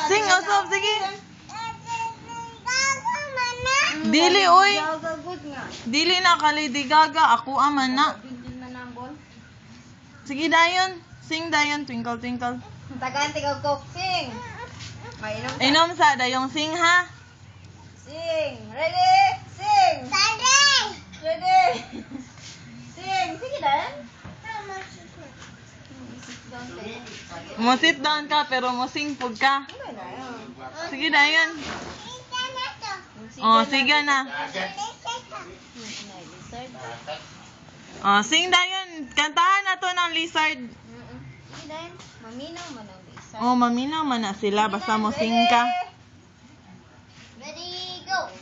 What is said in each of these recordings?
Sing, usap, sige. Dili, oy. Dili na ka Lady Gaga. Ako aman na. Sige, dayon. Sing, dayon. Twinkle, twinkle. Tagaan, tigaw coke, sing. Mainom ka. Inom sa dayong sing, ha? Sing. Ready? Sing. Ready? Sing. Sige, Dan. Mo sit down ka, pero mo sing pug ka. Sige, dayon. Oh, sige na. Oh, sing dayon. Kantahan na to ng lizard. Sige, Dan. Maminaw man ang isa. Oh, maminaw man na sila. Basta mo sing ka. Ready, go.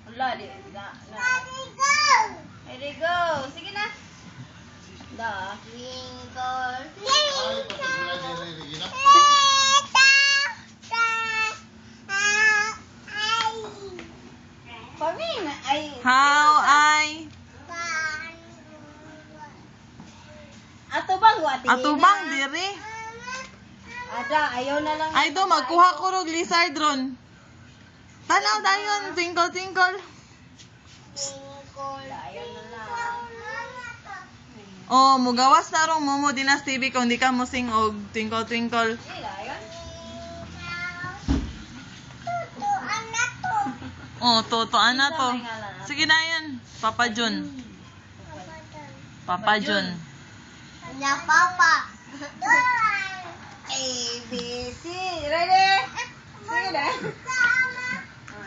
Wala, di. Ready, go. Sige na. The twinkle. Pamin, ay. How I... Atubang wati. Atubang, diri. Ada, ayaw na lang. Ay, do, magkuha ko rog lizard ron. Tanaw dayon. Twinkle, twinkle. Twinkle. Ayaw na lang. Oh, mugawas na rong Momo Dinas TV kung di ka mo sing og twinkle, twinkle. Sila, ayaw. Oh, totoan na to. Sige na yan. Papa Jun. Papa Jun. Ya, Papa. A, B, C. Ready? Sige na.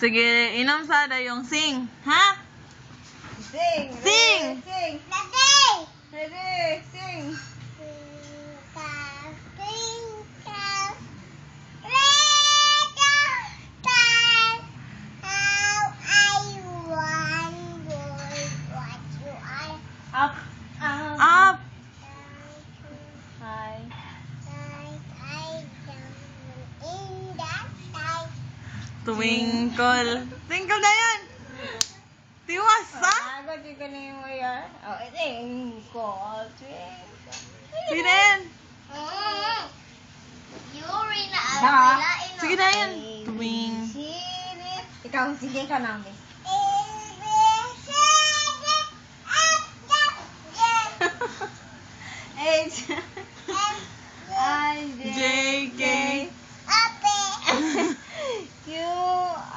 Sige, inom sa dayong sing. Ha? Sing. Sing. Sing. Ready? Sing. Up. Up. Hi. Twinkle. Twinkle na yan. Tiwas, ha? Ako, di ko na yung yan. Oh, twinkle, twinkle. Sige na yan. Sige na yan. Twing. Ikaw, sige ka namin. H I J, K. Q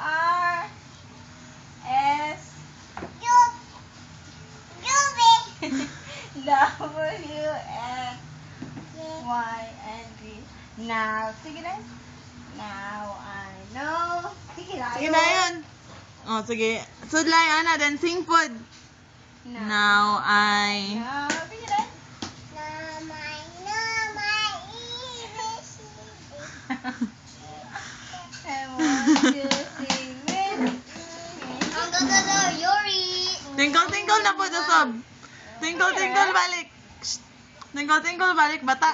R S W X Y and Z. Now, sige na. Now I know. Sige na. Sige na yan. Oh, sige. Sudlay, ana, then sing pod. Now I... Now, sige na. I want to sing with Twinkle, twinkle na po, Josob. Twinkle, twinkle, balik. Shh. Twinkle, twinkle, balik, bata.